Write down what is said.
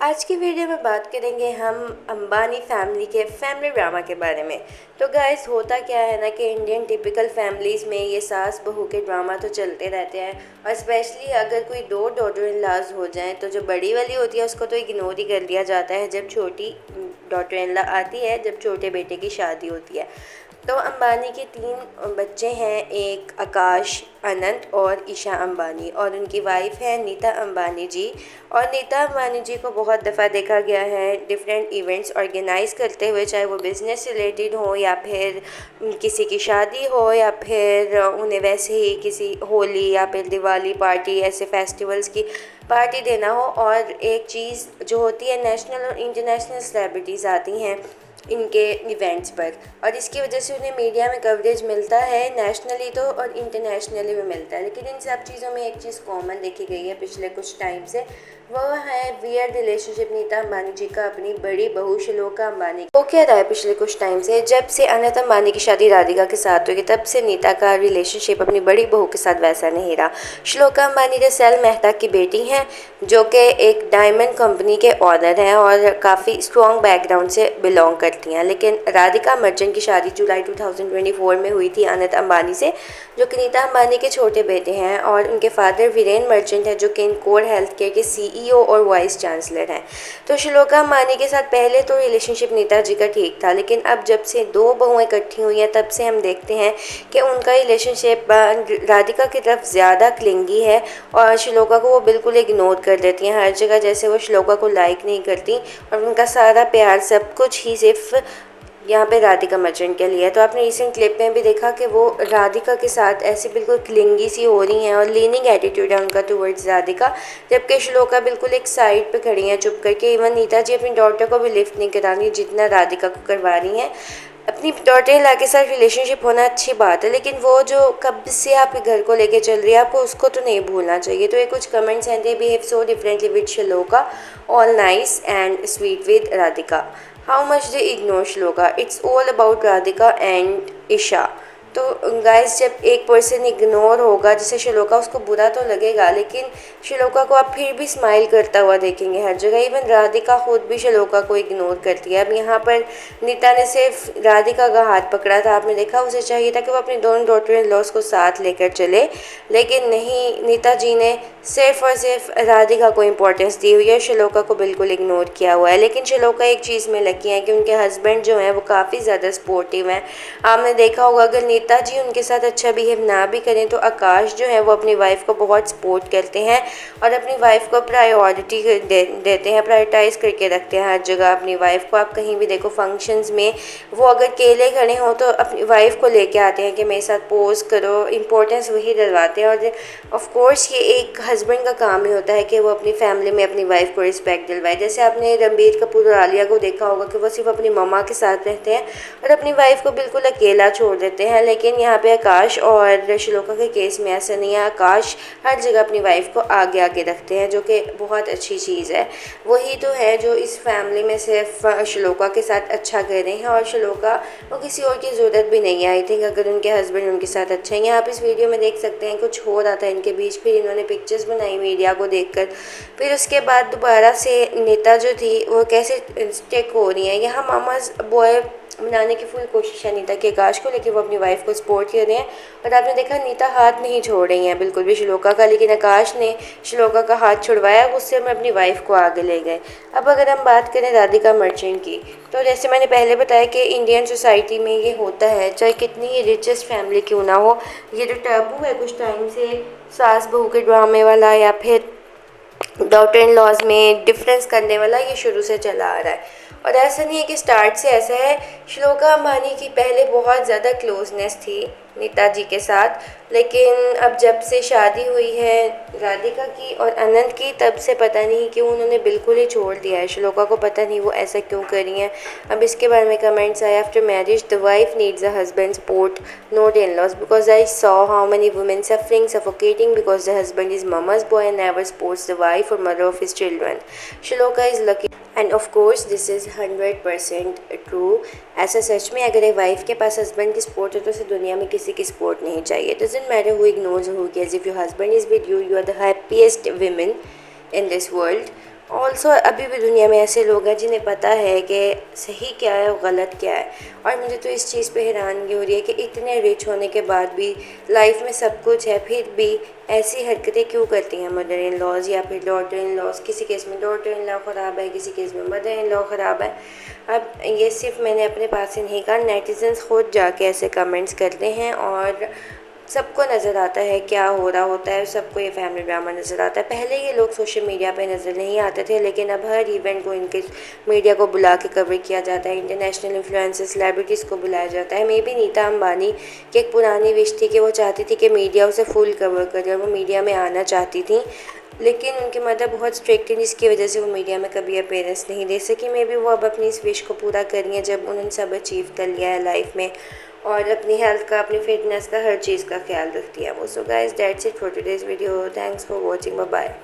आज की वीडियो में बात करेंगे हम अंबानी फैमिली के फैमिली ड्रामा के बारे में। तो गाइस होता क्या है ना कि इंडियन टिपिकल फैमिलीज़ में ये सास बहू के ड्रामा तो चलते रहते हैं, और स्पेशली अगर कोई दो डॉटर इन लॉज हो जाएं तो जो बड़ी वाली होती है उसको तो इग्नोर ही कर दिया जाता है जब छोटी डॉटर इन लॉ आती है, जब छोटे बेटे की शादी होती है। तो अंबानी के 3 बच्चे हैं, एक आकाश, अनंत और ईशा अंबानी, और उनकी वाइफ है नीता अंबानी जी। और नीता अंबानी जी को बहुत दफ़ा देखा गया है डिफरेंट इवेंट्स ऑर्गेनाइज करते हुए, चाहे वो बिज़नेस रिलेटेड हो या फिर किसी की शादी हो या फिर उन्हें वैसे ही किसी होली या फिर दिवाली पार्टी, ऐसे फेस्टिवल्स की पार्टी देना हो। और एक चीज़ जो होती है, नेशनल और इंटरनेशनल सेलिब्रिटीज़ आती हैं इनके इवेंट्स पर, और इसकी वजह से उन्हें मीडिया में कवरेज मिलता है, नेशनली तो और इंटरनेशनली भी मिलता है। लेकिन इन सब चीज़ों में एक चीज़ कॉमन देखी गई है पिछले कुछ टाइम से, वो है वियर्ड रिलेशनशिप नीता अंबानी जी का अपनी बड़ी बहू श्लोका अंबानी। वो क्या रहा है पिछले कुछ टाइम से, जब से अनंत अंबानी की शादी राधिका के साथ हुई तब से नीता का रिलेशनशिप अपनी बड़ी बहू के साथ वैसा नहीं रहा। श्लोका अंबानी दरअसल मेहता की बेटी हैं, जो कि एक डायमंड कंपनी के ऑनर हैं और काफ़ी स्ट्रॉन्ग बैकग्राउंड से बिलोंग करती हैं। लेकिन राधिका मर्चेंट की शादी जुलाई 2024 में हुई थी अनंत अंबानी से, जो कि नीता अंबानी के छोटे बेटे हैं, और उनके फादर वीरेन मर्चेंट हैं जो कि इनकोर हेल्थ केयर के सीईओ और वाइस चांसलर हैं। तो श्लोका अंबानी के साथ पहले तो रिलेशनशिप नीता जी का ठीक था, लेकिन अब जब से 2 बहुएं इकट्ठी हुई हैं तब से हम देखते हैं कि उनका रिलेशनशिप राधिका की तरफ ज़्यादा क्लिंगी है, और श्लोका को वो बिल्कुल इग्नोर कर देती हैं हर जगह, जैसे वो श्लोका को लाइक नहीं करती, और उनका सारा प्यार सब कुछ ही सिर्फ यहाँ पे राधिका मर्चेंट के लिए। तो आपने रिसेंट क्लिप में भी देखा कि वो राधिका के साथ ऐसी बिल्कुल क्लिंगी सी हो रही हैं, और लीनिंग एटीट्यूड है उनका टुवर्ड्स राधिका, जबकि श्लोका बिल्कुल एक साइड पे खड़ी हैं चुप करके। इवन नीता जी अपनी डॉटर को भी लिफ्ट नहीं करा रही जितना राधिका को करवा रही हैं। अपनी डॉटर इन लॉ के साथ रिलेशनशिप होना अच्छी बात है, लेकिन वो जो कब से आपके घर को लेके चल रही है आपको उसको तो नहीं भूलना चाहिए। तो ये कुछ कमेंट्स हैं, they behave so differently with shloka, all nice and sweet with Radhika, how much they ignore Shloka, it's all about Radhika and Isha। तो गाइस जब एक पर्सन इग्नोर होगा जैसे श्लोका, उसको बुरा तो लगेगा, लेकिन श्लोका को आप फिर भी स्माइल करता हुआ देखेंगे हर जगह। इवन राधिका खुद भी श्लोका को इग्नोर करती है। अब यहाँ पर नीता ने सिर्फ राधिका का हाथ पकड़ा था, आपने देखा, उसे चाहिए था कि वो अपनी दोनों डॉटर इन लॉस को साथ लेकर चले, लेकिन नहीं, नीता जी ने सिर्फ और सिर्फ राधिका को इम्पोर्टेंस दी हुई है, श्लोका को बिल्कुल इग्नोर किया हुआ है। लेकिन श्लोका एक चीज़ में लकी है कि उनके हस्बैंड जो हैं वो काफ़ी ज़्यादा सपोर्टिव हैं। आपने देखा होगा अगर नीता जी उनके साथ अच्छा बिहेव ना भी करें तो आकाश जो है वो अपनी वाइफ को बहुत सपोर्ट करते हैं और अपनी वाइफ को प्रायोरिटी देते हैं, प्रायोरिटाइज करके रखते हैं हर जगह अपनी वाइफ को। आप कहीं भी देखो फंक्शंस में वो अगर अकेले खड़े हों तो अपनी वाइफ को लेके आते हैं कि मेरे साथ पोज करो, इम्पोर्टेंस वही दिलवाते हैं। और ऑफ कोर्स ये एक हस्बैंड का काम ही होता है कि वो अपनी फैमिली में अपनी वाइफ को रिस्पेक्ट दिलवाए। जैसे आपने रणबीर कपूर और आलिया को देखा होगा कि वो सिर्फ अपनी मम्मा के साथ रहते हैं और अपनी वाइफ को बिल्कुल अकेला छोड़ देते हैं, लेकिन यहाँ पे आकाश और श्लोका के केस में ऐसा नहीं है। आकाश हर जगह अपनी वाइफ को आगे आगे रखते हैं, जो कि बहुत अच्छी चीज़ है। वही तो है जो इस फैमिली में सिर्फ श्लोका के साथ अच्छा कर रहे हैं, और श्लोका को किसी और की ज़रूरत भी नहीं है। आई थिंक अगर उनके हस्बैंड उनके साथ अच्छा है। यहाँ आप इस वीडियो में देख सकते हैं कुछ हो रहा था इनके बीच, फिर इन्होंने पिक्चर्स बनाई मीडिया को देखकर, फिर उसके बाद दोबारा से नीता जो थी वो कैसे स्टिक हो रही है। यहाँ मामाज बॉय बनाने की फुल कोशिश है नीता के आकाश को, लेकिन वो अपनी वाइफ को सपोर्ट कर रहे हैं। और आपने देखा नीता हाथ नहीं छोड़ रही हैं बिल्कुल भी श्लोका का, लेकिन आकाश ने श्लोका का हाथ छुड़वाया, उससे हम अपनी वाइफ को आगे ले गए। अब अगर हम बात करें राधिका मर्चेंट की, तो जैसे मैंने पहले बताया कि इंडियन सोसाइटी में ये होता है, चाहे कितनी ही रिचेस्ट फैमिली क्यों ना हो, ये जो टैबू है कुछ टाइम से सास बहू के ड्रामे वाला या फिर डॉटर इन लॉज में डिफरेंस करने वाला, ये शुरू से चला आ रहा है। और ऐसा नहीं है कि स्टार्ट से ऐसा है। श्लोका अंबानी की पहले बहुत ज़्यादा क्लोजनेस थी नीता जी के साथ, लेकिन अब जब से शादी हुई है राधिका की और अनंत की, तब से पता नहीं क्यों उन्होंने बिल्कुल ही छोड़ दिया है श्लोका को। पता नहीं वो ऐसा क्यों कर रही हैं। अब इसके बारे में कमेंट्स आए, after marriage the wife needs a husband support not in laws, because I saw how many women suffering suffocating because the husband is mama's boy and never supports the wife और mother of his children. Shloka is lucky and of course this is 100% true. ऐसा सच में अगर एक wife के पास husband की support है तो उसे दुनिया में किसी की सपोर्ट नहीं चाहिए। Doesn't matter who ignores who cares, if your husband is with you, you are the happiest women in this world। Also अभी भी दुनिया में ऐसे लोग हैं जिन्हें पता है कि सही क्या है और गलत क्या है। और मुझे तो इस चीज़ पे हैरानगी हो रही है कि इतने रिच होने के बाद भी लाइफ में सब कुछ है, फिर भी ऐसी हरकतें क्यों करती हैं मदर इन लॉज या फिर डॉटर इन लॉज। किसी केस में डॉटर इन लॉ ख़राब है, किसी केस में मदर इन लॉ ख़राब है। अब ये सिर्फ मैंने अपने पास से नहीं कहा, नेटिजन्स खुद जाके ऐसे कमेंट्स करते हैं और सबको नज़र आता है क्या हो रहा होता है, सबको ये फैमिली ड्रामा नज़र आता है। पहले ये लोग सोशल मीडिया पे नज़र नहीं आते थे, लेकिन अब हर इवेंट को इनके मीडिया को बुला के कवर किया जाता है। इंटरनेशनल इन्फ्लुएंसर सेलिब्रिटीज़ को बुलाया जाता है। मे बी नीता अंबानी की एक पुरानी विश थी कि वो चाहती थी कि मीडिया उसे फुल कवर करे और वो मीडिया में आना चाहती थी, लेकिन उनकी मदर बहुत स्ट्रिक्ट थी जिसकी वजह से वो मीडिया में कभी अपीयरेंस नहीं दे सकी। मे बी वो अब अपनी इस विश को पूरा कर रही हैं जब उन्होंने सब अचीव कर लिया है लाइफ में और अपनी हेल्थ का, अपनी फिटनेस का, हर चीज़ का ख्याल रखती है वो। So guys that's it for today's video. Thanks for watching. Bye bye.